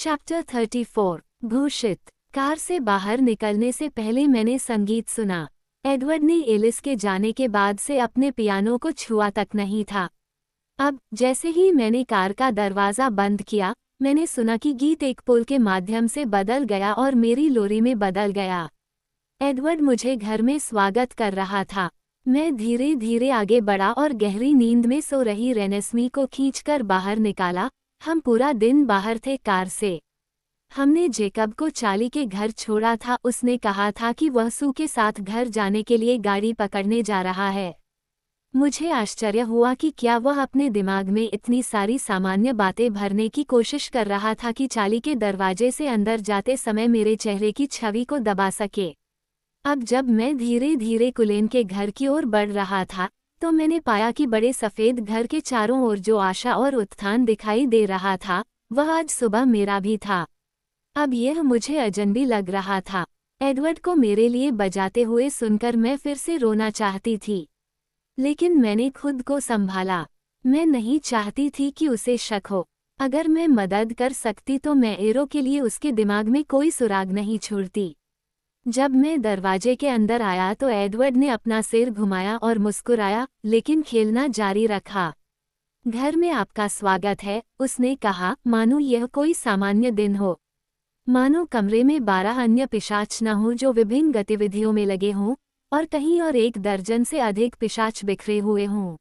Chapter 34 घोषित। Car से बाहर निकलने से पहले मैंने संगीत सुना। एडवर्ड ने एलिस के जाने के बाद से अपने पियानो को छुआ तक नहीं था। अब जैसे ही मैंने कार का दरवाज़ा बंद किया, मैंने सुना कि गीत एक पुल के माध्यम से बदल गया और मेरी लोरी में बदल गया। एडवर्ड मुझे घर में स्वागत कर रहा था। मैं धीरे धीरे आगे बढ़ा और गहरी नींद में सो रही रेनेस्मी को खींचकर बाहर निकाला। हम पूरा दिन बाहर थे कार से। हमने जेकब को चार्ली के घर छोड़ा था। उसने कहा था कि वह सू के साथ घर जाने के लिए गाड़ी पकड़ने जा रहा है। मुझे आश्चर्य हुआ कि क्या वह अपने दिमाग में इतनी सारी सामान्य बातें भरने की कोशिश कर रहा था कि चार्ली के दरवाजे से अंदर जाते समय मेरे चेहरे की छवि को दबा सके। अब जब मैं धीरे धीरे कुलेन के घर की ओर बढ़ रहा था, तो मैंने पाया कि बड़े सफ़ेद घर के चारों ओर जो आशा और उत्थान दिखाई दे रहा था, वह आज सुबह मेरा भी था। अब यह मुझे अजनबी लग रहा था। एडवर्ड को मेरे लिए बजाते हुए सुनकर मैं फिर से रोना चाहती थी, लेकिन मैंने खुद को संभाला। मैं नहीं चाहती थी कि उसे शक हो। अगर मैं मदद कर सकती तो मैं एरो के लिए उसके दिमाग में कोई सुराग नहीं छोड़ती। जब मैं दरवाजे के अंदर आया तो एडवर्ड ने अपना सिर घुमाया और मुस्कुराया, लेकिन खेलना जारी रखा। घर में आपका स्वागत है, उसने कहा, मानो यह कोई सामान्य दिन हो। मानो कमरे में 12 अन्य पिशाच न हों जो विभिन्न गतिविधियों में लगे हों, और कहीं और 1 दर्जन से अधिक पिशाच बिखरे हुए हों।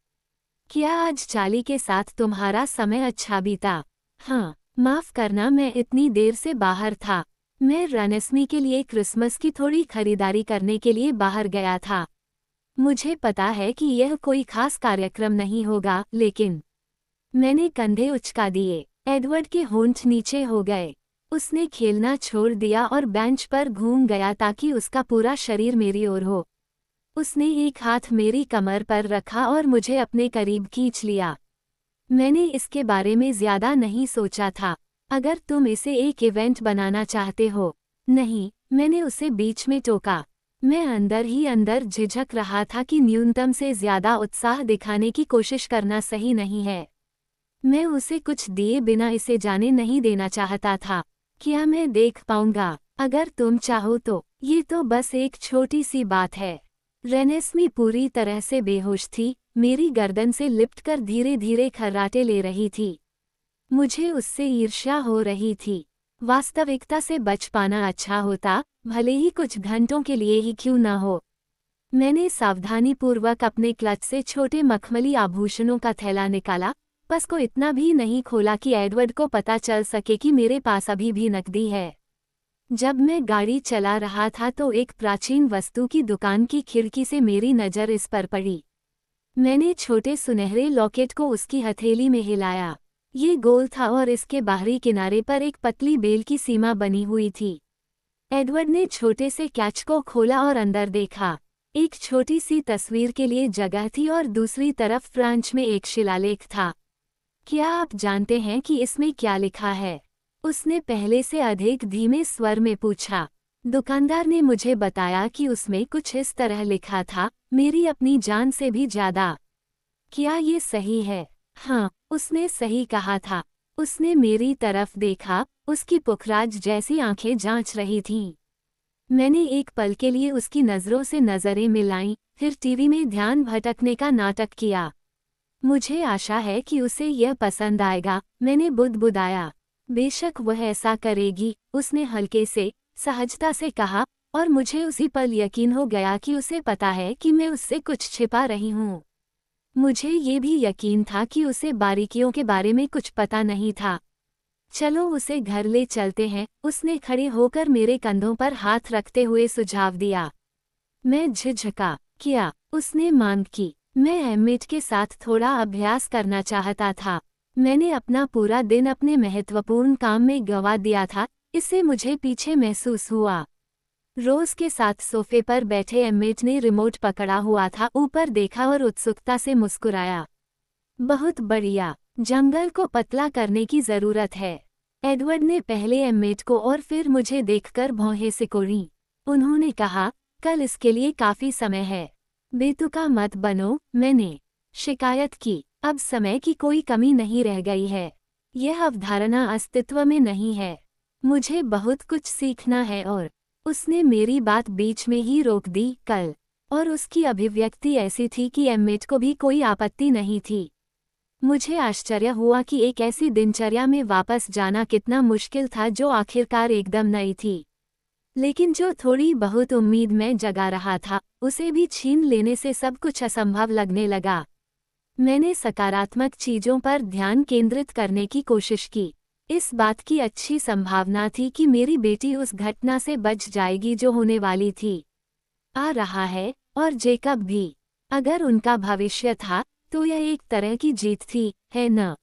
क्या आज चार्ली के साथ तुम्हारा समय अच्छा बीता? हाँ, माफ़ करना मैं इतनी देर से बाहर था। मैं रेनेस्मी के लिए क्रिसमस की थोड़ी खरीदारी करने के लिए बाहर गया था। मुझे पता है कि यह कोई खास कार्यक्रम नहीं होगा, लेकिन मैंने कंधे उचका दिए। एडवर्ड के होंठ नीचे हो गए। उसने खेलना छोड़ दिया और बेंच पर घूम गया ताकि उसका पूरा शरीर मेरी ओर हो। उसने एक हाथ मेरी कमर पर रखा और मुझे अपने करीब खींच लिया। मैंने इसके बारे में ज़्यादा नहीं सोचा था। अगर तुम इसे एक इवेंट बनाना चाहते हो। नहीं, मैंने उसे बीच में टोका। मैं अंदर ही अंदर झिझक रहा था कि न्यूनतम से ज़्यादा उत्साह दिखाने की कोशिश करना सही नहीं है। मैं उसे कुछ दिए बिना इसे जाने नहीं देना चाहता था। क्या मैं देख पाऊंगा? अगर तुम चाहो तो। ये तो बस एक छोटी सी बात है। रेनेस्मी पूरी तरह से बेहोश थी, मेरी गर्दन से लिपटकर धीरे धीरे खर्राटे ले रही थी। मुझे उससे ईर्ष्या हो रही थी। वास्तविकता से बच पाना अच्छा होता, भले ही कुछ घंटों के लिए ही क्यों न हो। मैंने सावधानीपूर्वक अपने क्लच से छोटे मखमली आभूषणों का थैला निकाला, बस को इतना भी नहीं खोला कि एडवर्ड को पता चल सके कि मेरे पास अभी भी नकदी है। जब मैं गाड़ी चला रहा था तो एक प्राचीन वस्तु की दुकान की खिड़की से मेरी नज़र इस पर पड़ी। मैंने छोटे सुनहरे लॉकेट को उसकी हथेली में हिलाया। ये गोल था और इसके बाहरी किनारे पर एक पतली बेल की सीमा बनी हुई थी। एडवर्ड ने छोटे से कैच को खोला और अंदर देखा। एक छोटी सी तस्वीर के लिए जगह थी और दूसरी तरफ फ्रेंच में एक शिलालेख था। क्या आप जानते हैं कि इसमें क्या लिखा है? उसने पहले से अधिक धीमे स्वर में पूछा। दुकानदार ने मुझे बताया कि उसमें कुछ इस तरह लिखा था, मेरी अपनी जान से भी ज़्यादा। क्या ये सही है? हाँ, उसने सही कहा था। उसने मेरी तरफ देखा, उसकी पुखराज जैसी आंखें जांच रही थीं। मैंने एक पल के लिए उसकी नज़रों से नज़रें मिलाईं, फिर टीवी में ध्यान भटकने का नाटक किया। मुझे आशा है कि उसे यह पसंद आएगा, मैंने बुदबुदाया। बेशक वह ऐसा करेगी, उसने हल्के से, सहजता से कहा, और मुझे उसी पल यकीन हो गया कि उसे पता है कि मैं उससे कुछ छिपा रही हूँ। मुझे ये भी यकीन था कि उसे बारीकियों के बारे में कुछ पता नहीं था। चलो उसे घर ले चलते हैं, उसने खड़े होकर मेरे कंधों पर हाथ रखते हुए सुझाव दिया। मैं झिझका। क्या? उसने मांग की। मैं एमिट के साथ थोड़ा अभ्यास करना चाहता था। मैंने अपना पूरा दिन अपने महत्वपूर्ण काम में गंवा दिया था, इससे मुझे पीछे महसूस हुआ। रोज के साथ सोफे पर बैठे एमिट ने रिमोट पकड़ा हुआ था, ऊपर देखा और उत्सुकता से मुस्कुराया। बहुत बढ़िया। जंगल को पतला करने की ज़रूरत है। एडवर्ड ने पहले एमिट को और फिर मुझे देखकर भौहें सिकोड़ी। उन्होंने कहा, कल इसके लिए काफ़ी समय है। बेतुका मत बनो, मैंने शिकायत की। अब समय की कोई कमी नहीं रह गई है। यह अवधारणा अस्तित्व में नहीं है। मुझे बहुत कुछ सीखना है। और उसने मेरी बात बीच में ही रोक दी। कल और उसकी अभिव्यक्ति ऐसी थी कि एम्मेट को भी कोई आपत्ति नहीं थी। मुझे आश्चर्य हुआ कि एक ऐसी दिनचर्या में वापस जाना कितना मुश्किल था जो आखिरकार एकदम नई थी, लेकिन जो थोड़ी बहुत उम्मीद में जगा रहा था उसे भी छीन लेने से सब कुछ असंभव लगने लगा। मैंने सकारात्मक चीजों पर ध्यान केंद्रित करने की कोशिश की। इस बात की अच्छी संभावना थी कि मेरी बेटी उस घटना से बच जाएगी जो होने वाली थी, आ रहा है, और जेकब भी। अगर उनका भविष्य था तो यह एक तरह की जीत थी, है न?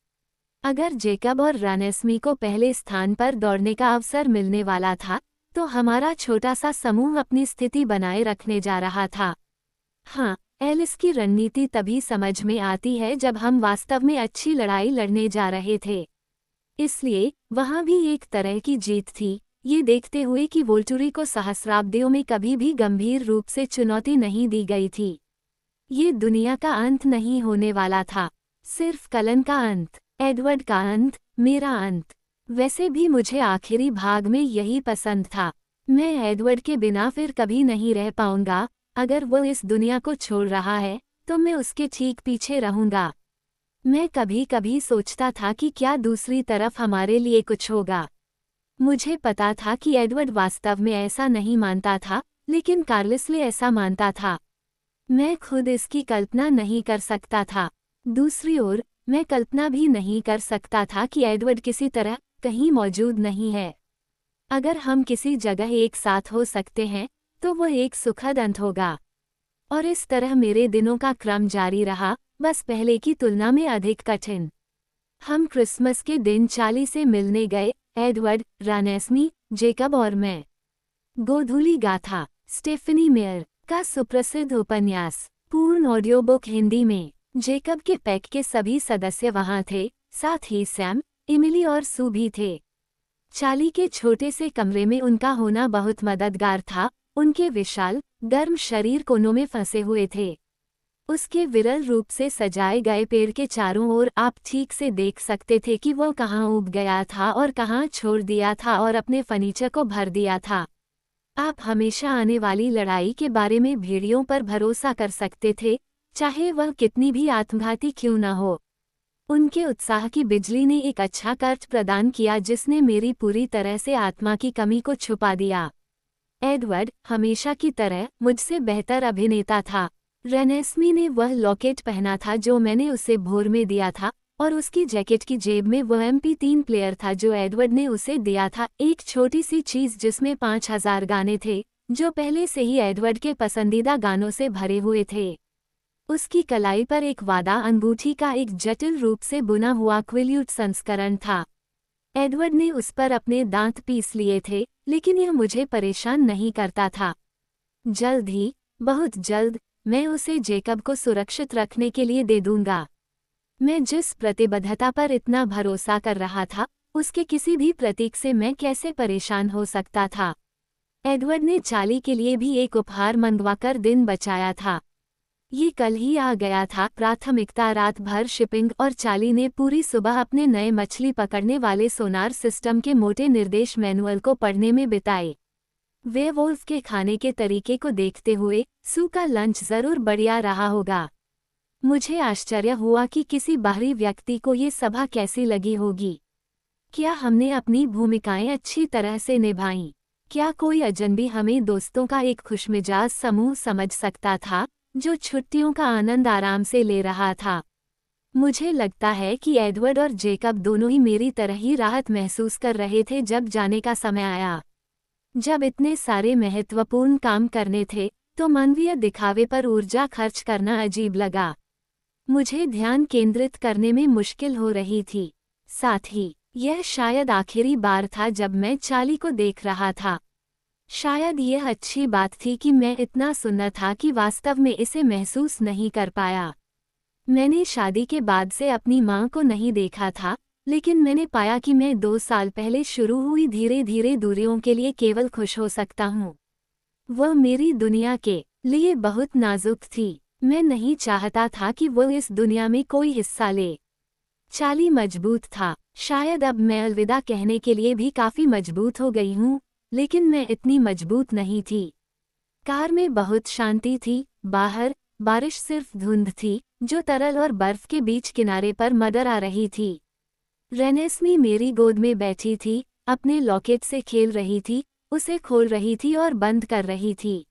अगर जेकब और रानेस्मी को पहले स्थान पर दौड़ने का अवसर मिलने वाला था तो हमारा छोटा सा समूह अपनी स्थिति बनाए रखने जा रहा था। हाँ, एलिस की रणनीति तभी समझ में आती है जब हम वास्तव में अच्छी लड़ाई लड़ने जा रहे थे। इसलिए वहाँ भी एक तरह की जीत थी, ये देखते हुए कि वोल्टुरी को सहस्राब्दियों में कभी भी गंभीर रूप से चुनौती नहीं दी गई थी। ये दुनिया का अंत नहीं होने वाला था, सिर्फ कलन का अंत, एडवर्ड का अंत, मेरा अंत। वैसे भी मुझे आखिरी भाग में यही पसंद था। मैं एडवर्ड के बिना फिर कभी नहीं रह पाऊंगा। अगर वो इस दुनिया को छोड़ रहा है तो मैं उसके ठीक पीछे रहूंगा। मैं कभी कभी सोचता था कि क्या दूसरी तरफ हमारे लिए कुछ होगा। मुझे पता था कि एडवर्ड वास्तव में ऐसा नहीं मानता था, लेकिन कार्लिसले ऐसा मानता था। मैं खुद इसकी कल्पना नहीं कर सकता था। दूसरी ओर मैं कल्पना भी नहीं कर सकता था कि एडवर्ड किसी तरह कहीं मौजूद नहीं है। अगर हम किसी जगह एक साथ हो सकते हैं तो वह एक सुखद अंत होगा। और इस तरह मेरे दिनों का क्रम जारी रहा, बस पहले की तुलना में अधिक कठिन। हम क्रिसमस के दिन चार्ली से मिलने गए, एडवर्ड, रानेस्मी, जेकब और मैं। गोधूली गाथा, स्टेफनी मेयर का सुप्रसिद्ध उपन्यास, पूर्ण ऑडियो बुक हिंदी में। जेकब के पैक के सभी सदस्य वहां थे, साथ ही सैम, इमिली और सू भी थे। चार्ली के छोटे से कमरे में उनका होना बहुत मददगार था। उनके विशाल, गर्म शरीर कोनों में फंसे हुए थे। उसके विरल रूप से सजाए गए पेड़ के चारों ओर आप ठीक से देख सकते थे कि वह कहाँ उग गया था और कहाँ छोड़ दिया था और अपने फर्नीचर को भर दिया था। आप हमेशा आने वाली लड़ाई के बारे में भेड़ियों पर भरोसा कर सकते थे, चाहे वह कितनी भी आत्मघाती क्यों न हो। उनके उत्साह की बिजली ने एक अच्छा कर्ज प्रदान किया जिसने मेरी पूरी तरह से आत्मा की कमी को छुपा दिया। एडवर्ड, हमेशा की तरह, मुझसे बेहतर अभिनेता था। रेनेस्मी ने वह लॉकेट पहना था जो मैंने उसे भोर में दिया था, और उसकी जैकेट की जेब में वह MP3 प्लेयर था जो एडवर्ड ने उसे दिया था, एक छोटी सी चीज जिसमें 5000 गाने थे, जो पहले से ही एडवर्ड के पसंदीदा गानों से भरे हुए थे। उसकी कलाई पर एक वादा अंगूठी का एक जटिल रूप से बुना हुआ क्विल्यूट संस्करण था। एडवर्ड ने उस पर अपने दांत पीस लिए थे, लेकिन यह मुझे परेशान नहीं करता था। जल्द ही, बहुत जल्द, मैं उसे जेकब को सुरक्षित रखने के लिए दे दूंगा। मैं जिस प्रतिबद्धता पर इतना भरोसा कर रहा था, उसके किसी भी प्रतीक से मैं कैसे परेशान हो सकता था। एडवर्ड ने चार्ली के लिए भी एक उपहार मंगवाकर दिन बचाया था। ये कल ही आ गया था। प्राथमिकता रात भर शिपिंग और चार्ली ने पूरी सुबह अपने नए मछली पकड़ने वाले सोनार सिस्टम के मोटे निर्देश मैनुअल को पढ़ने में बिताए। वेवोल्फ के खाने के तरीके को देखते हुए सू का लंच जरूर बढ़िया रहा होगा। मुझे आश्चर्य हुआ कि किसी बाहरी व्यक्ति को ये सभा कैसी लगी होगी। क्या हमने अपनी भूमिकाएं अच्छी तरह से निभाईं? क्या कोई अजनबी हमें दोस्तों का एक खुशमिजाज समूह समझ सकता था जो छुट्टियों का आनंद आराम से ले रहा था? मुझे लगता है कि एडवर्ड और जेकब दोनों ही मेरी तरह ही राहत महसूस कर रहे थे जब जाने का समय आया। जब इतने सारे महत्वपूर्ण काम करने थे तो मानवीय दिखावे पर ऊर्जा खर्च करना अजीब लगा। मुझे ध्यान केंद्रित करने में मुश्किल हो रही थी। साथ ही यह शायद आखिरी बार था जब मैं चार्ली को देख रहा था। शायद यह अच्छी बात थी कि मैं इतना सुन्ना था कि वास्तव में इसे महसूस नहीं कर पाया। मैंने शादी के बाद से अपनी माँ को नहीं देखा था, लेकिन मैंने पाया कि मैं 2 साल पहले शुरू हुई धीरे धीरे दूरियों के लिए केवल खुश हो सकता हूँ। वह मेरी दुनिया के लिए बहुत नाजुक थी। मैं नहीं चाहता था कि वह इस दुनिया में कोई हिस्सा ले। चार्ली मजबूत था, शायद अब मैं अलविदा कहने के लिए भी काफी मजबूत हो गई हूँ, लेकिन मैं इतनी मजबूत नहीं थी। कार में बहुत शांति थी। बाहर बारिश सिर्फ धुंध थी जो तरल और बर्फ के बीच किनारे पर मडरा रही थी। रेनेस्मी मेरी गोद में बैठी थी, अपने लॉकेट से खेल रही थी, उसे खोल रही थी और बंद कर रही थी।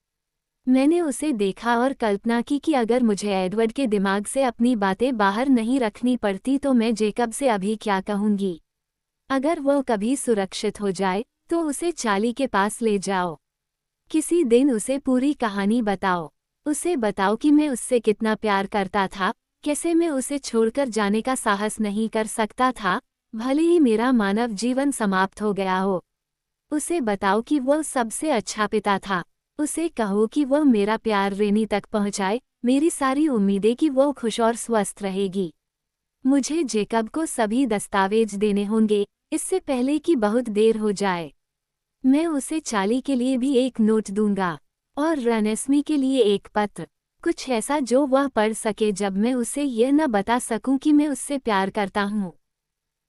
मैंने उसे देखा और कल्पना की कि अगर मुझे एडवर्ड के दिमाग से अपनी बातें बाहर नहीं रखनी पड़ती तो मैं जेकब से अभी क्या कहूँगी। अगर वो कभी सुरक्षित हो जाए तो उसे चार्ली के पास ले जाओ। किसी दिन उसे पूरी कहानी बताओ। उसे बताओ कि मैं उससे कितना प्यार करता था, कैसे मैं उसे छोड़कर जाने का साहस नहीं कर सकता था, भले ही मेरा मानव जीवन समाप्त हो गया हो। उसे बताओ कि वो सबसे अच्छा पिता था। उसे कहो कि वो मेरा प्यार रेनी तक पहुंचाए, मेरी सारी उम्मीदें कि वो खुश और स्वस्थ रहेगी। मुझे जेकब को सभी दस्तावेज देने होंगे, इससे पहले कि बहुत देर हो जाए। मैं उसे चार्ली के लिए भी एक नोट दूंगा और रेनेस्मी के लिए एक पत्र, कुछ ऐसा जो वह पढ़ सके जब मैं उसे यह न बता सकूं कि मैं उससे प्यार करता हूं।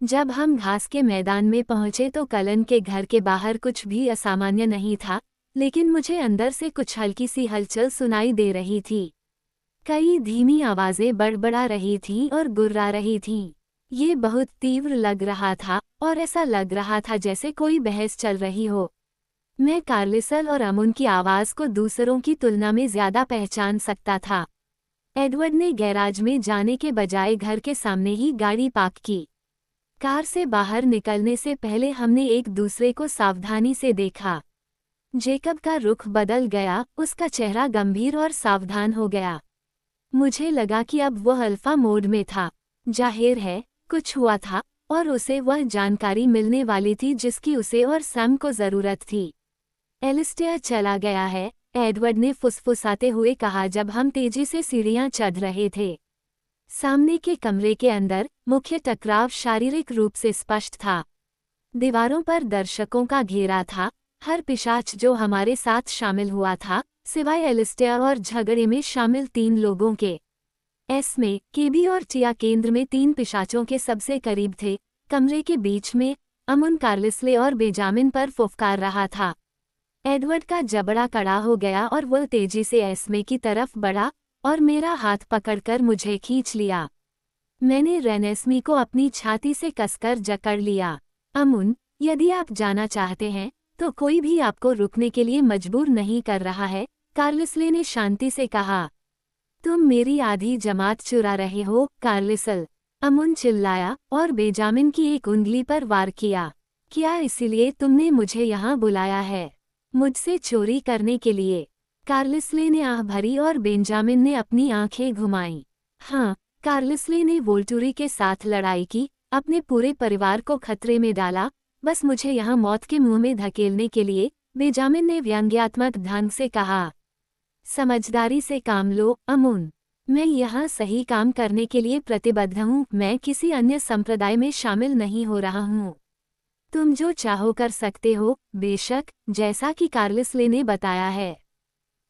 जब हम घास के मैदान में पहुंचे तो कलन के घर के बाहर कुछ भी असामान्य नहीं था, लेकिन मुझे अंदर से कुछ हल्की सी हलचल सुनाई दे रही थी। कई धीमी आवाजें बड़बड़ा रही थीं और गुर्रा रही थीं। ये बहुत तीव्र लग रहा था और ऐसा लग रहा था जैसे कोई बहस चल रही हो। मैं कार्लिसल और अमुन की आवाज को दूसरों की तुलना में ज्यादा पहचान सकता था। एडवर्ड ने गैराज में जाने के बजाय घर के सामने ही गाड़ी पार्क की। कार से बाहर निकलने से पहले हमने एक दूसरे को सावधानी से देखा। जेकब का रुख बदल गया, उसका चेहरा गंभीर और सावधान हो गया। मुझे लगा कि अब वह अल्फा मोड में था। जाहिर है कुछ हुआ था और उसे वह जानकारी मिलने वाली थी जिसकी उसे और सैम को जरूरत थी। एलिस्टेयर चला गया है, एडवर्ड ने फुसफुसाते हुए कहा जब हम तेजी से सीढ़ियां चढ़ रहे थे। सामने के कमरे के अंदर मुख्य टकराव शारीरिक रूप से स्पष्ट था। दीवारों पर दर्शकों का घेरा था, हर पिशाच जो हमारे साथ शामिल हुआ था, सिवाय एलिस्टेयर और झगड़े में शामिल 3 लोगों के। एस्मे, केबी और टिया केंद्र में 3 पिशाचों के सबसे करीब थे। कमरे के बीच में अमुन कार्लिसले और बेंजामिन पर फुफकार रहा था। एडवर्ड का जबड़ा कड़ा हो गया और वह तेजी से एस्मे की तरफ बढ़ा और मेरा हाथ पकड़कर मुझे खींच लिया। मैंने रेनेस्मी को अपनी छाती से कसकर जकड़ लिया। अमुन, यदि आप जाना चाहते हैं तो कोई भी आपको रुकने के लिए मजबूर नहीं कर रहा है, कार्लिसले ने शांति से कहा। तुम मेरी आधी जमात चुरा रहे हो, कार्लिसल, अमुन चिल्लाया और बेंजामिन की एक उंगली पर वार किया। क्या इसीलिए तुमने मुझे यहाँ बुलाया है? मुझसे चोरी करने के लिए? कार्लिसले ने आह भरी और बेंजामिन ने अपनी आंखें घुमाईं। हाँ, कार्लिसले ने वोल्टुरी के साथ लड़ाई की, अपने पूरे परिवार को खतरे में डाला, बस मुझे यहाँ मौत के मुंह में धकेलने के लिए, बेंजामिन ने व्यंग्यात्मक ढंग से कहा। समझदारी से काम लो, अमुन। मैं यहाँ सही काम करने के लिए प्रतिबद्ध हूँ, मैं किसी अन्य संप्रदाय में शामिल नहीं हो रहा हूँ। तुम जो चाहो कर सकते हो, बेशक, जैसा कि कार्लिसले ने बताया है।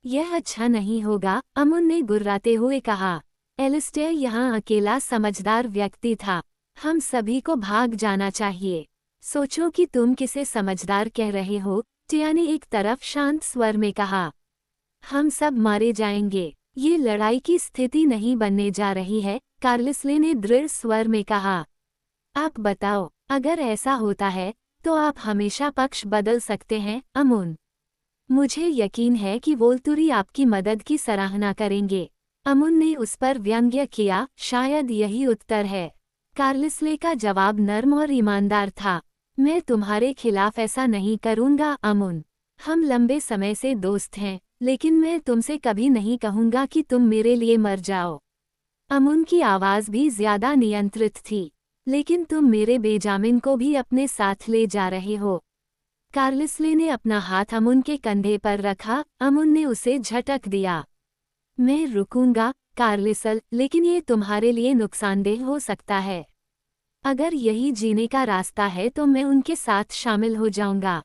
यह अच्छा नहीं होगा, अमुन ने गुर्राते हुए कहा। एलिस्टेयर यहाँ अकेला समझदार व्यक्ति था। हम सभी को भाग जाना चाहिए। सोचो कि तुम किसे समझदार कह रहे हो, टिया ने एक तरफ शांत स्वर में कहा। हम सब मारे जाएंगे। ये लड़ाई की स्थिति नहीं बनने जा रही है, कार्लिसले ने दृढ़ स्वर में कहा। आप बताओ, अगर ऐसा होता है तो आप हमेशा पक्ष बदल सकते हैं, अमुन। मुझे यकीन है कि वोल्टुरी आपकी मदद की सराहना करेंगे। अमुन ने उस पर व्यंग्य किया, शायद यही उत्तर है। कार्लिसले का जवाब नर्म और ईमानदार था। मैं तुम्हारे खिलाफ ऐसा नहीं करूंगा, अमुन। हम लंबे समय से दोस्त हैं, लेकिन मैं तुमसे कभी नहीं कहूंगा कि तुम मेरे लिए मर जाओ। अमुन की आवाज भी ज्यादा नियंत्रित थी। लेकिन तुम मेरे बेंजामिन को भी अपने साथ ले जा रहे हो। कार्लिसले ने अपना हाथ अमुन के कंधे पर रखा, अमुन ने उसे झटक दिया। मैं रुकूंगा, कार्लिसल, लेकिन ये तुम्हारे लिए नुकसानदेह हो सकता है। अगर यही जीने का रास्ता है तो मैं उनके साथ शामिल हो जाऊंगा।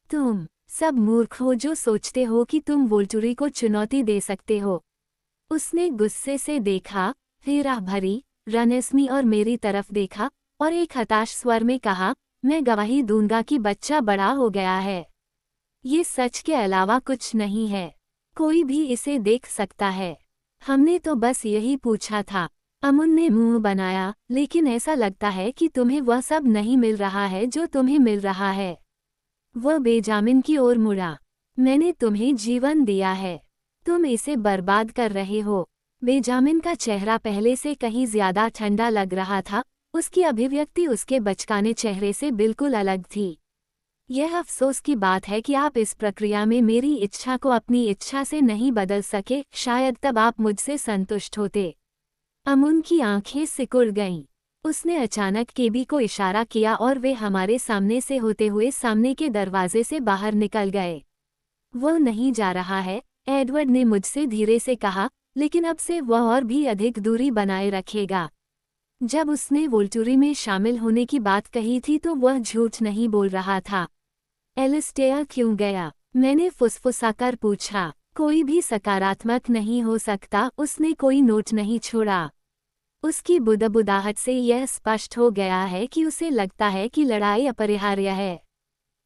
तुम सब मूर्ख हो जो सोचते हो कि तुम वोल्टुरी को चुनौती दे सकते हो। उसने गुस्से से देखा, फिर आह भरी, रेनेस्मी और मेरी तरफ देखा और एक हताश स्वर में कहा, मैं गवाही दूंगा कि बच्चा बड़ा हो गया है। ये सच के अलावा कुछ नहीं है। कोई भी इसे देख सकता है। हमने तो बस यही पूछा था। अमुन ने मुंह बनाया, लेकिन ऐसा लगता है कि तुम्हें वह सब नहीं मिल रहा है जो तुम्हें मिल रहा है। वह बेजामिन की ओर मुड़ा। मैंने तुम्हें जीवन दिया है, तुम इसे बर्बाद कर रहे हो। बेजामिन का चेहरा पहले से कहीं ज्यादा ठंडा लग रहा था। उसकी अभिव्यक्ति उसके बचकाने चेहरे से बिल्कुल अलग थी। यह अफसोस की बात है कि आप इस प्रक्रिया में मेरी इच्छा को अपनी इच्छा से नहीं बदल सके, शायद तब आप मुझसे संतुष्ट होते। अमुन की आंखें सिकुड़ गईं। उसने अचानक केबी को इशारा किया और वे हमारे सामने से होते हुए सामने के दरवाजे से बाहर निकल गए। वह नहीं जा रहा है, एडवर्ड ने मुझसे धीरे से कहा, लेकिन अब से वह और भी अधिक दूरी बनाए रखेगा। जब उसने वोल्टुरी में शामिल होने की बात कही थी तो वह झूठ नहीं बोल रहा था। एलिस्टेयर क्यों गया? मैंने फुसफुसाकर पूछा। कोई भी सकारात्मक नहीं हो सकता, उसने कोई नोट नहीं छोड़ा। उसकी बुदबुदाहट से यह स्पष्ट हो गया है कि उसे लगता है कि लड़ाई अपरिहार्य है।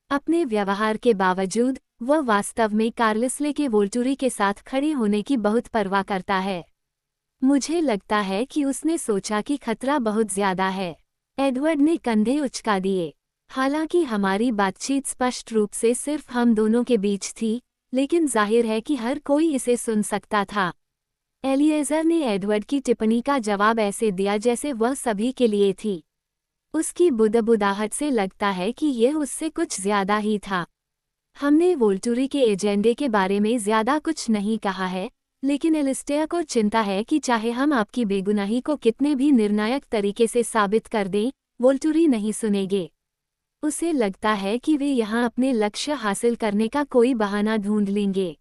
अपने व्यवहार के बावजूद वह वास्तव में कार्लिस्ले के वोल्टुरी के साथ खड़े होने की बहुत परवाह करता है। मुझे लगता है कि उसने सोचा कि खतरा बहुत ज्यादा है। एडवर्ड ने कंधे उचका दिए। हालांकि हमारी बातचीत स्पष्ट रूप से सिर्फ हम दोनों के बीच थी, लेकिन जाहिर है कि हर कोई इसे सुन सकता था। एलिएज़र ने एडवर्ड की टिप्पणी का जवाब ऐसे दिया जैसे वह सभी के लिए थी। उसकी बुदबुदाहट से लगता है कि यह उससे कुछ ज्यादा ही था। हमने वोल्टुरी के एजेंडे के बारे में ज्यादा कुछ नहीं कहा है, लेकिन एलिस्टेयर को चिंता है कि चाहे हम आपकी बेगुनाही को कितने भी निर्णायक तरीके से साबित कर दें, वोल्टुरी नहीं सुनेंगे। उसे लगता है कि वे यहाँ अपने लक्ष्य हासिल करने का कोई बहाना ढूंढ लेंगे।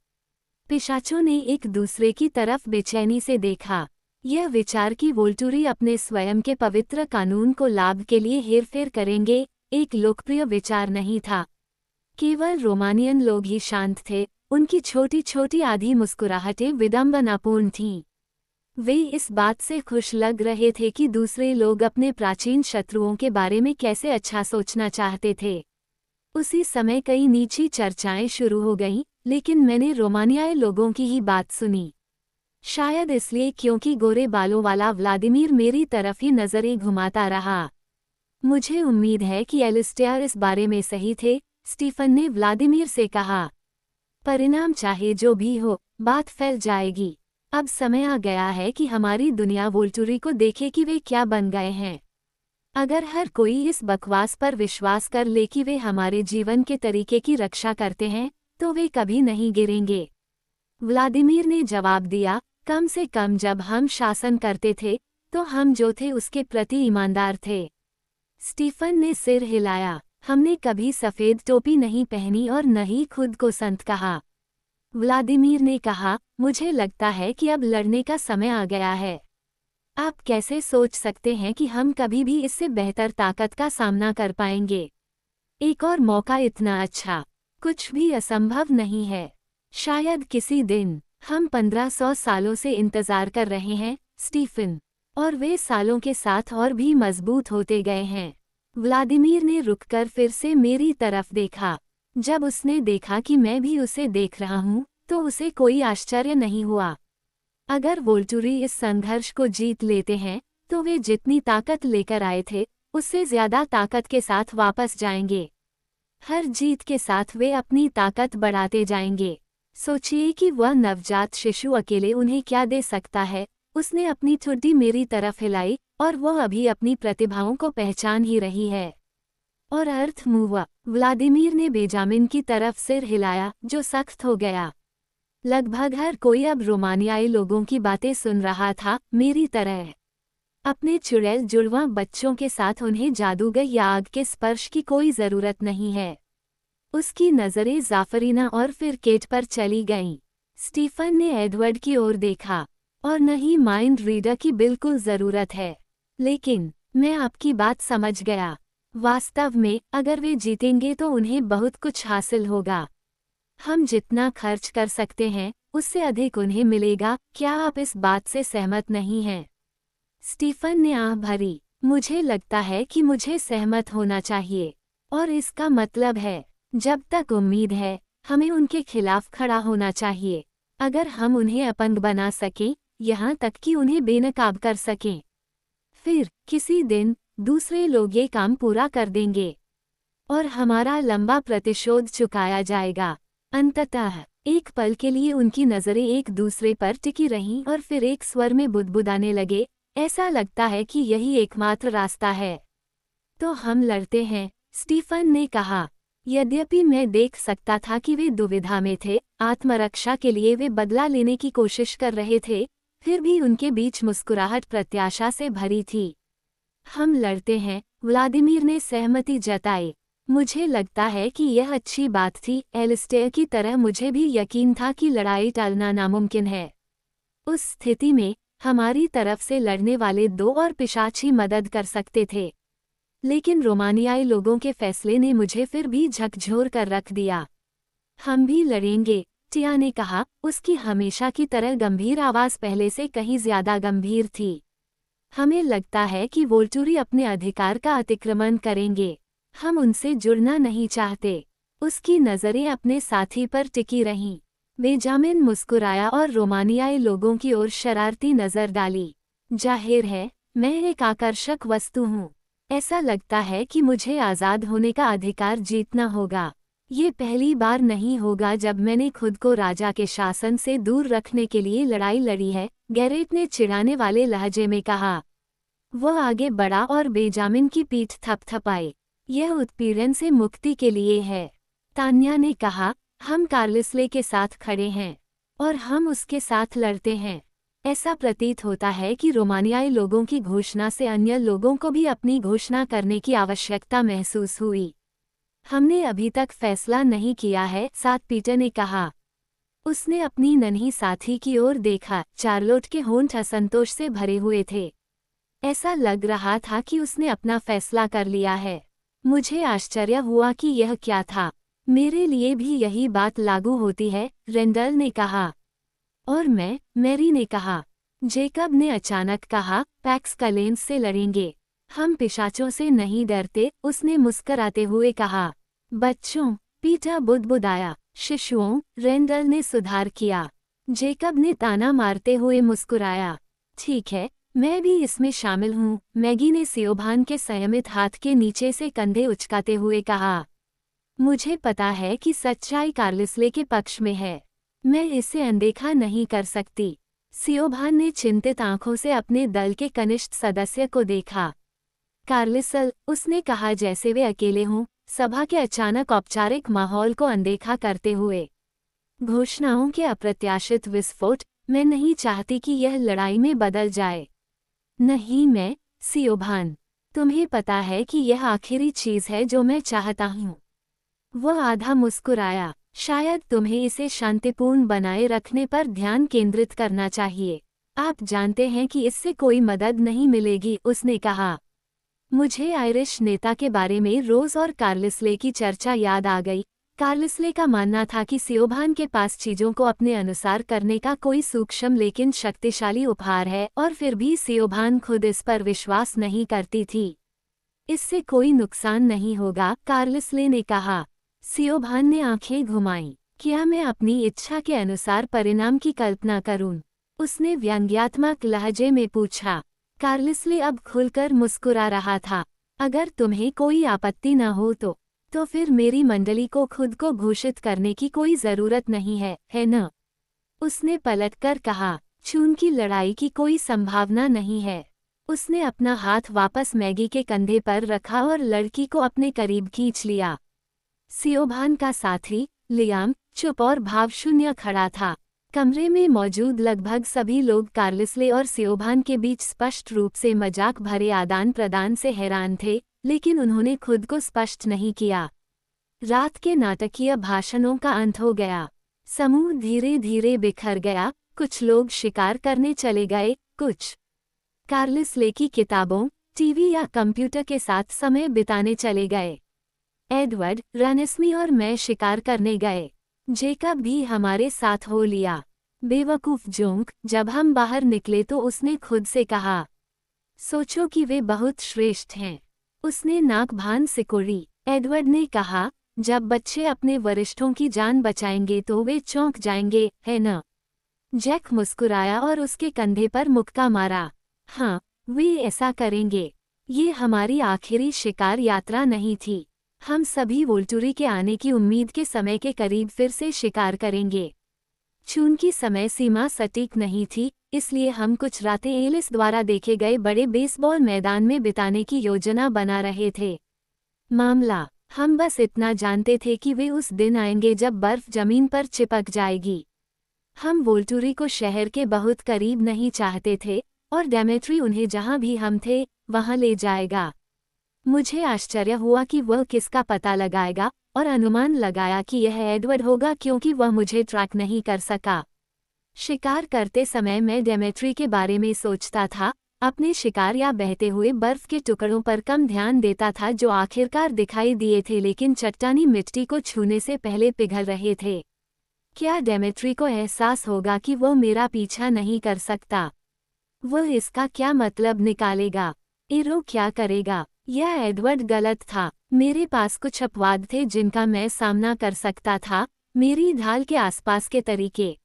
पिशाचों ने एक दूसरे की तरफ बेचैनी से देखा। यह विचार कि वोल्टुरी अपने स्वयं के पवित्र कानून को लाभ के लिए हेरफेर करेंगे, एक लोकप्रिय विचार नहीं था। केवल रोमानियन लोग ही शांत थे, उनकी छोटी छोटी आधी मुस्कुराहटें विडंबनापूर्ण थीं। वे इस बात से खुश लग रहे थे कि दूसरे लोग अपने प्राचीन शत्रुओं के बारे में कैसे अच्छा सोचना चाहते थे। उसी समय कई नीची चर्चाएं शुरू हो गईं, लेकिन मैंने रोमानियाई लोगों की ही बात सुनी। शायद इसलिए क्योंकि गोरे बालों वाला व्लादिमीर मेरी तरफ ही नजरें घुमाता रहा। मुझे उम्मीद है कि एलिस्टेयर इस बारे में सही थे, स्टीफन ने व्लादिमीर से कहा। परिणाम चाहे जो भी हो, बात फैल जाएगी। अब समय आ गया है कि हमारी दुनिया वोल्टुरी को देखे कि वे क्या बन गए हैं। अगर हर कोई इस बकवास पर विश्वास कर ले कि वे हमारे जीवन के तरीके की रक्षा करते हैं, तो वे कभी नहीं गिरेंगे। व्लादिमीर ने जवाब दिया, कम से कम जब हम शासन करते थे, तो हम जो थे उसके प्रति ईमानदार थे। स्टीफन ने सिर हिलाया। हमने कभी सफ़ेद टोपी नहीं पहनी और न ही खुद को संत कहा। व्लादिमीर ने कहा, मुझे लगता है कि अब लड़ने का समय आ गया है। आप कैसे सोच सकते हैं कि हम कभी भी इससे बेहतर ताकत का सामना कर पाएंगे? एक और मौका इतना अच्छा, कुछ भी असंभव नहीं है। शायद किसी दिन। हम 1500 सालों से इंतजार कर रहे हैं, स्टीफन, और वे सालों के साथ और भी मजबूत होते गए हैं। व्लादिमीर ने रुककर फिर से मेरी तरफ देखा। जब उसने देखा कि मैं भी उसे देख रहा हूँ, तो उसे कोई आश्चर्य नहीं हुआ। अगर वोल्टुरी इस संघर्ष को जीत लेते हैं, तो वे जितनी ताकत लेकर आए थे, उससे ज्यादा ताकत के साथ वापस जाएंगे। हर जीत के साथ वे अपनी ताकत बढ़ाते जाएंगे। सोचिए कि वह नवजात शिशु अकेले उन्हें क्या दे सकता है। उसने अपनी ठुड्डी मेरी तरफ हिलाई, और वह अभी अपनी प्रतिभाओं को पहचान ही रही है। और अर्थ मुआ। व्लादिमीर ने बेजामिन की तरफ सिर हिलाया, जो सख्त हो गया। लगभग हर कोई अब रोमानियाई लोगों की बातें सुन रहा था, मेरी तरह। अपने चुड़ैल जुड़वां बच्चों के साथ उन्हें जादूगर या आग के स्पर्श की कोई जरूरत नहीं है। उसकी नजरें जाफरीना और फिर केट पर चली गईं। स्टीफन ने एडवर्ड की ओर देखा। और न ही माइंड रीडर की बिल्कुल जरूरत है। लेकिन मैं आपकी बात समझ गया। वास्तव में अगर वे जीतेंगे तो उन्हें बहुत कुछ हासिल होगा। हम जितना खर्च कर सकते हैं, उससे अधिक उन्हें मिलेगा। क्या आप इस बात से सहमत नहीं हैं? स्टीफन ने आह भरी। मुझे लगता है कि मुझे सहमत होना चाहिए। और इसका मतलब है, जब तक उम्मीद है, हमें उनके खिलाफ खड़ा होना चाहिए। अगर हम उन्हें अपंग बना सकें, यहाँ तक कि उन्हें बेनकाब कर सकें, फिर किसी दिन दूसरे लोग ये काम पूरा कर देंगे और हमारा लंबा प्रतिशोध चुकाया जाएगा। अंततः एक पल के लिए उनकी नज़रें एक दूसरे पर टिकी रहीं और फिर एक स्वर में बुदबुदाने लगे, ऐसा लगता है कि यही एकमात्र रास्ता है। तो हम लड़ते हैं, स्टीफन ने कहा। यद्यपि मैं देख सकता था कि वे दुविधा में थे, आत्मरक्षा के लिए वे बदला लेने की कोशिश कर रहे थे, फिर भी उनके बीच मुस्कुराहट प्रत्याशा से भरी थी। हम लड़ते हैं, व्लादिमीर ने सहमति जताई। मुझे लगता है कि यह अच्छी बात थी। एलिस्टेयर की तरह मुझे भी यकीन था कि लड़ाई टालना नामुमकिन है। उस स्थिति में हमारी तरफ से लड़ने वाले 2 और पिशाच ही मदद कर सकते थे। लेकिन रोमानियाई लोगों के फैसले ने मुझे फिर भी झकझोर कर रख दिया। हम भी लड़ेंगे, टिया ने कहा। उसकी हमेशा की तरह गंभीर आवाज़ पहले से कहीं ज्यादा गंभीर थी। हमें लगता है कि वोल्टूरी अपने अधिकार का अतिक्रमण करेंगे। हम उनसे जुड़ना नहीं चाहते। उसकी नज़रें अपने साथी पर टिकी रहीं। बेंजामिन मुस्कुराया और रोमानियाई लोगों की ओर शरारती नज़र डाली। जाहिर है, मैं एक आकर्षक वस्तु हूँ। ऐसा लगता है कि मुझे आज़ाद होने का अधिकार जीतना होगा। ये पहली बार नहीं होगा जब मैंने खुद को राजा के शासन से दूर रखने के लिए लड़ाई लड़ी है, गैरेट ने चिढ़ाने वाले लहजे में कहा। वह आगे बढ़ा और बेंजामिन की पीठ थपथपाई। यह उत्पीड़न से मुक्ति के लिए है, तान्या ने कहा। हम कार्लिस्ले के साथ खड़े हैं और हम उसके साथ लड़ते हैं। ऐसा प्रतीत होता है कि रोमानियाई लोगों की घोषणा से अन्य लोगों को भी अपनी घोषणा करने की आवश्यकता महसूस हुई। हमने अभी तक फैसला नहीं किया है, सात पीटर ने कहा। उसने अपनी नन्ही साथी की ओर देखा। चार्लोट के होंठ असंतोष से भरे हुए थे। ऐसा लग रहा था कि उसने अपना फैसला कर लिया है। मुझे आश्चर्य हुआ कि यह क्या था। मेरे लिए भी यही बात लागू होती है, रेंडल ने कहा। और मैं, मैरी ने कहा। जेकब ने अचानक कहा, पैक्स कलेंस से लड़ेंगे। हम पिशाचों से नहीं डरते, उसने मुस्कराते हुए कहा। बच्चों, पीटर बुदबुदाया। शिशुओं, रेंडल ने सुधार किया। जेकब ने ताना मारते हुए मुस्कुराया। ठीक है, मैं भी इसमें शामिल हूँ, मैगी ने सियोभान के संयमित हाथ के नीचे से कंधे उचकाते हुए कहा। मुझे पता है कि सच्चाई कार्लिस्ले के पक्ष में है। मैं इसे अनदेखा नहीं कर सकती। सियोभान ने चिंतित आंखों से अपने दल के कनिष्ठ सदस्य को देखा। कार्लिसल, उसने कहा जैसे वे अकेले हों, सभा के अचानक औपचारिक माहौल को अनदेखा करते हुए। घोषणाओं के अप्रत्याशित विस्फोट, मैं नहीं चाहती कि यह लड़ाई में बदल जाए। नहीं मैं, सियोभान। तुम्हें पता है कि यह आखिरी चीज़ है जो मैं चाहता हूँ। वह आधा मुस्कुराया। शायद तुम्हें इसे शांतिपूर्ण बनाए रखने पर ध्यान केंद्रित करना चाहिए। आप जानते हैं कि इससे कोई मदद नहीं मिलेगी, उसने कहा। मुझे आयरिश नेता के बारे में रोज और कार्लिस्ले की चर्चा याद आ गई। कार्लिस्ले का मानना था कि सियोभान के पास चीजों को अपने अनुसार करने का कोई सूक्ष्म लेकिन शक्तिशाली उपहार है, और फिर भी सियोभान खुद इस पर विश्वास नहीं करती थी। इससे कोई नुकसान नहीं होगा, कार्लिस्ले ने कहा। सियोभान ने आंखें घुमाईं। क्या मैं अपनी इच्छा के अनुसार परिणाम की कल्पना करूं? उसने व्यंग्यात्मक लहजे में पूछा। कार्लिस्ले अब खुलकर मुस्कुरा रहा था। अगर तुम्हें कोई आपत्ति न हो तो फिर मेरी मंडली को खुद को घोषित करने की कोई जरूरत नहीं है न? उसने पलटकर कहा। खून की लड़ाई की कोई संभावना नहीं है। उसने अपना हाथ वापस मैगी के कंधे पर रखा और लड़की को अपने करीब खींच लिया। सियोभान का साथी, लियाम, चुप और भावशून्य खड़ा था। कमरे में मौजूद लगभग सभी लोग कार्लिस्ले और सियोभान के बीच स्पष्ट रूप से मजाक भरे आदान प्रदान से हैरान थे, लेकिन उन्होंने खुद को स्पष्ट नहीं किया। रात के नाटकीय भाषणों का अंत हो गया। समूह धीरे धीरे बिखर गया। कुछ लोग शिकार करने चले गए, कुछ कार्लिस्ले की किताबों, टीवी या कंप्यूटर के साथ समय बिताने चले गए। एडवर्ड, रनस्मी और मैं शिकार करने गए। जेकब भी हमारे साथ हो लिया। बेवकूफ जोंक, जब हम बाहर निकले तो उसने खुद से कहा। सोचो कि वे बहुत श्रेष्ठ हैं। उसने नाक भान सिकोड़ी। एडवर्ड ने कहा, जब बच्चे अपने वरिष्ठों की जान बचाएंगे तो वे चौंक जाएंगे, है न? जैक मुस्कुराया और उसके कंधे पर मुक्का मारा। हाँ, वे ऐसा करेंगे। ये हमारी आखिरी शिकार यात्रा नहीं थी। हम सभी वोल्टुरी के आने की उम्मीद के समय के करीब फिर से शिकार करेंगे। चूंकि समय सीमा सटीक नहीं थी, इसलिए हम कुछ रातें एलिस द्वारा देखे गए बड़े बेसबॉल मैदान में बिताने की योजना बना रहे थे। मामला, हम बस इतना जानते थे कि वे उस दिन आएंगे जब बर्फ जमीन पर चिपक जाएगी। हम वोल्टुरी को शहर के बहुत करीब नहीं चाहते थे, और डेमेट्री उन्हें जहां भी हम थे, वहां ले जाएगा। मुझे आश्चर्य हुआ कि वह किसका पता लगाएगा, और अनुमान लगाया कि यह एडवर्ड होगा क्योंकि वह मुझे ट्रैक नहीं कर सका। शिकार करते समय मैं डेमेट्री के बारे में सोचता था, अपने शिकार या बहते हुए बर्फ के टुकड़ों पर कम ध्यान देता था जो आखिरकार दिखाई दिए थे लेकिन चट्टानी मिट्टी को छूने से पहले पिघल रहे थे। क्या डेमेट्री को एहसास होगा कि वह मेरा पीछा नहीं कर सकता? वह इसका क्या मतलब निकालेगा? एरो क्या करेगा? यह एडवर्ड गलत था। मेरे पास कुछ अपवाद थे जिनका मैं सामना कर सकता था, मेरी ढाल के आसपास के तरीके।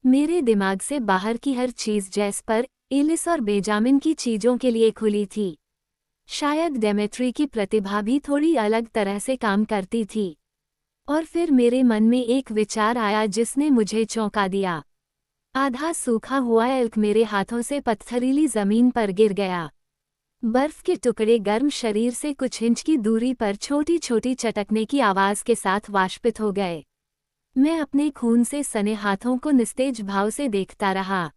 मेरे दिमाग से बाहर की हर चीज जैस्पर, एलिस और बेंजामिन की चीजों के लिए खुली थी। शायद डेमेट्री की प्रतिभा भी थोड़ी अलग तरह से काम करती थी। और फिर मेरे मन में एक विचार आया जिसने मुझे चौंका दिया। आधा सूखा हुआ एल्क मेरे हाथों से पत्थरीली जमीन पर गिर गया। बर्फ के टुकड़े गर्म शरीर से कुछ इंच की दूरी पर छोटी छोटी चटकने की आवाज के साथ वाष्पित हो गए। मैं अपने खून से सने हाथों को निस्तेज भाव से देखता रहा।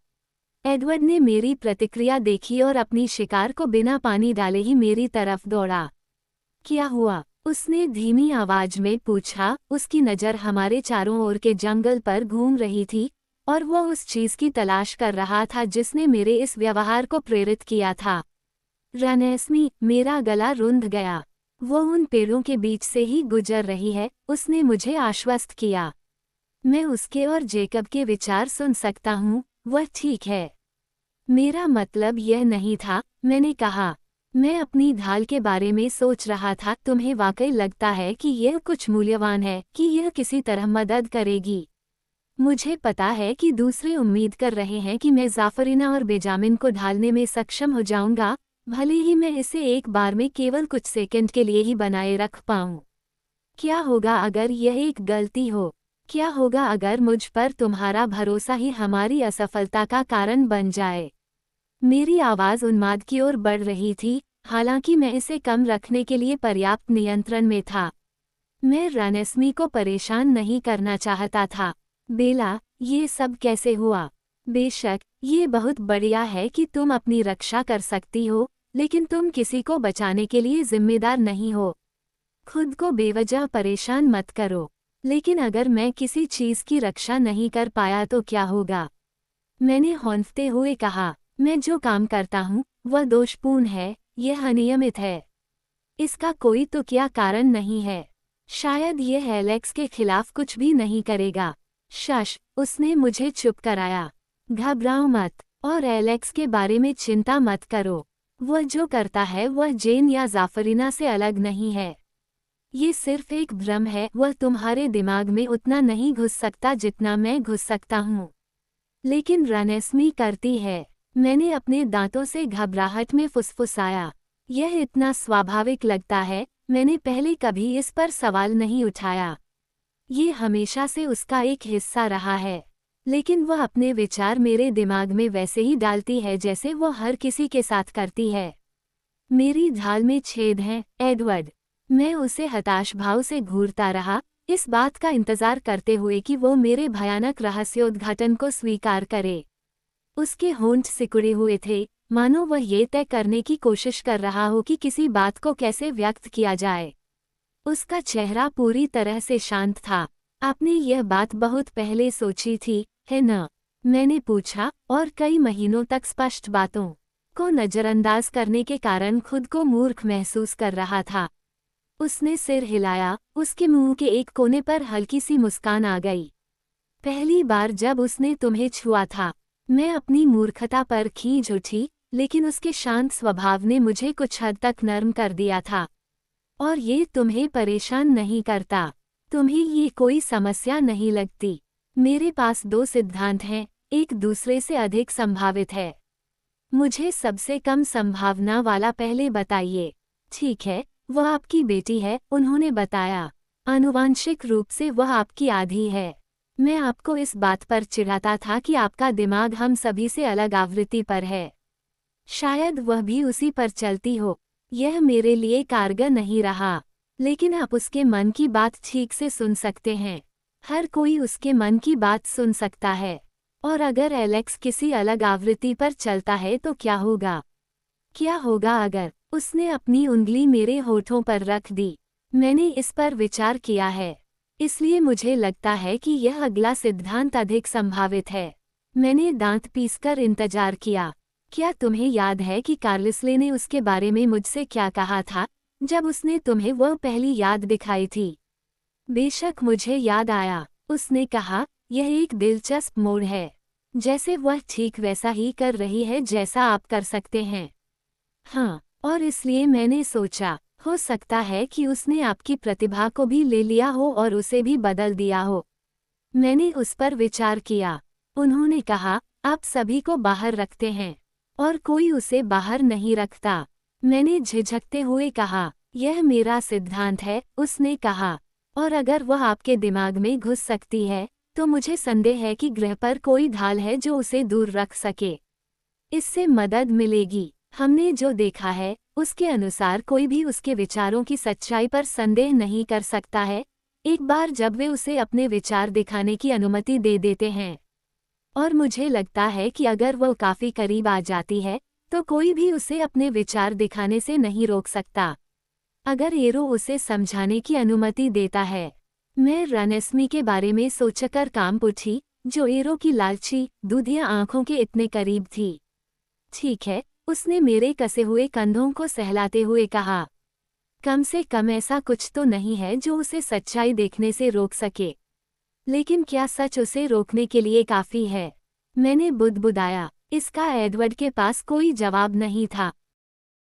एडवर्ड ने मेरी प्रतिक्रिया देखी और अपनी शिकार को बिना पानी डाले ही मेरी तरफ दौड़ा। क्या हुआ? उसने धीमी आवाज में पूछा। उसकी नज़र हमारे चारों ओर के जंगल पर घूम रही थी, और वह उस चीज की तलाश कर रहा था जिसने मेरे इस व्यवहार को प्रेरित किया था। रनेस्मी, मेरा गला रुंध गया। वह उन पेड़ों के बीच से ही गुजर रही है, उसने मुझे आश्वस्त किया। मैं उसके और जेकब के विचार सुन सकता हूँ, वह ठीक है। मेरा मतलब यह नहीं था, मैंने कहा। मैं अपनी ढाल के बारे में सोच रहा था। तुम्हें वाकई लगता है कि यह कुछ मूल्यवान है, कि यह किसी तरह मदद करेगी? मुझे पता है कि दूसरे उम्मीद कर रहे हैं कि मैं जाफरीना और बेंजामिन को ढालने में सक्षम हो जाऊंगा, भले ही मैं इसे एक बार में केवल कुछ सेकंड के लिए ही बनाए रख पाऊं। क्या होगा अगर यह एक गलती हो? क्या होगा अगर मुझ पर तुम्हारा भरोसा ही हमारी असफलता का कारण बन जाए? मेरी आवाज़ उन्माद की ओर बढ़ रही थी, हालांकि मैं इसे कम रखने के लिए पर्याप्त नियंत्रण में था। मैं रनेस्मी को परेशान नहीं करना चाहता था। बेला, ये सब कैसे हुआ? बेशक, ये बहुत बढ़िया है कि तुम अपनी रक्षा कर सकती हो, लेकिन तुम किसी को बचाने के लिए जिम्मेदार नहीं हो। खुद को बेवजह परेशान मत करो। लेकिन अगर मैं किसी चीज की रक्षा नहीं कर पाया तो क्या होगा? मैंने हौंफते हुए कहा, मैं जो काम करता हूँ, वह दोषपूर्ण है, यह अनियमित है। इसका कोई तो क्या कारण नहीं है। शायद यह एलेक्स के खिलाफ कुछ भी नहीं करेगा। शश, उसने मुझे चुप कराया। घबराओ मत, और एलेक्स के बारे में चिंता मत करो। वह जो करता है वह जेन या जाफरीना से अलग नहीं है। ये सिर्फ एक भ्रम है। वह तुम्हारे दिमाग में उतना नहीं घुस सकता जितना मैं घुस सकता हूँ। लेकिन रनेस्मी करती है। मैंने अपने दांतों से घबराहट में फुसफुसाया। यह इतना स्वाभाविक लगता है, मैंने पहले कभी इस पर सवाल नहीं उठाया। ये हमेशा से उसका एक हिस्सा रहा है, लेकिन वह अपने विचार मेरे दिमाग में वैसे ही डालती है जैसे वह हर किसी के साथ करती है। मेरी ढाल में छेद हैं, एडवर्ड। मैं उसे हताश भाव से घूरता रहा, इस बात का इंतजार करते हुए कि वो मेरे भयानक रहस्योद्घाटन को स्वीकार करे। उसके होंठ सिकुड़े हुए थे, मानो वह ये तय करने की कोशिश कर रहा हो कि किसी बात को कैसे व्यक्त किया जाए। उसका चेहरा पूरी तरह से शांत था। आपने यह बात बहुत पहले सोची थी, है न? मैंने पूछा, और कई महीनों तक स्पष्ट बातों को नज़रअंदाज करने के कारण खुद को मूर्ख महसूस कर रहा था। उसने सिर हिलाया, उसके मुंह के एक कोने पर हल्की सी मुस्कान आ गई। पहली बार जब उसने तुम्हें छुआ था, मैं अपनी मूर्खता पर खींच उठी, लेकिन उसके शांत स्वभाव ने मुझे कुछ हद तक नर्म कर दिया था। और ये तुम्हें परेशान नहीं करता? तुम्हें ये कोई समस्या नहीं लगती? मेरे पास 2 सिद्धांत हैं, एक दूसरे से अधिक संभावित है। मुझे सबसे कम संभावना वाला पहले बताइए। ठीक है, वह आपकी बेटी है, उन्होंने बताया। आनुवांशिक रूप से वह आपकी आधी है। मैं आपको इस बात पर चिढ़ाता था कि आपका दिमाग हम सभी से अलग आवृत्ति पर है। शायद वह भी उसी पर चलती हो। यह मेरे लिए कारगर नहीं रहा, लेकिन आप उसके मन की बात ठीक से सुन सकते हैं। हर कोई उसके मन की बात सुन सकता है। और अगर एलेक्स किसी अलग आवृत्ति पर चलता है तो क्या होगा? क्या होगा अगर उसने अपनी उंगली मेरे होठों पर रख दी? मैंने इस पर विचार किया है, इसलिए मुझे लगता है कि यह अगला सिद्धांत अधिक संभावित है। मैंने दांत पीसकर इंतजार किया। क्या तुम्हें याद है कि कार्लिसले ने उसके बारे में मुझसे क्या कहा था जब उसने तुम्हें वह पहली याद दिखाई थी? बेशक मुझे याद आया। उसने कहा, यह एक दिलचस्प मोड़ है। जैसे वह ठीक वैसा ही कर रही है जैसा आप कर सकते हैं। हाँ, और इसलिए मैंने सोचा, हो सकता है कि उसने आपकी प्रतिभा को भी ले लिया हो और उसे भी बदल दिया हो। मैंने उस पर विचार किया। उन्होंने कहा, आप सभी को बाहर रखते हैं और कोई उसे बाहर नहीं रखता। मैंने झिझकते हुए कहा, यह मेरा सिद्धांत है, उसने कहा। और अगर वह आपके दिमाग में घुस सकती है, तो मुझे संदेह है कि ग्रह पर कोई ढाल है जो उसे दूर रख सके। इससे मदद मिलेगी। हमने जो देखा है, उसके अनुसार कोई भी उसके विचारों की सच्चाई पर संदेह नहीं कर सकता है, एक बार जब वे उसे अपने विचार दिखाने की अनुमति दे देते हैं। और मुझे लगता है कि अगर वह काफी करीब आ जाती है, तो कोई भी उसे अपने विचार दिखाने से नहीं रोक सकता। अगर एरो उसे समझाने की अनुमति देता है। मैं रनस्मी के बारे में सोचकर कांप उठी, जो एरो की लालची, दूधिया आंखों के इतने करीब थी। ठीक है, उसने मेरे कसे हुए कंधों को सहलाते हुए कहा। कम से कम ऐसा कुछ तो नहीं है जो उसे सच्चाई देखने से रोक सके। लेकिन क्या सच उसे रोकने के लिए काफी है? मैंने बुदबुदाया। इसका एडवर्ड के पास कोई जवाब नहीं था।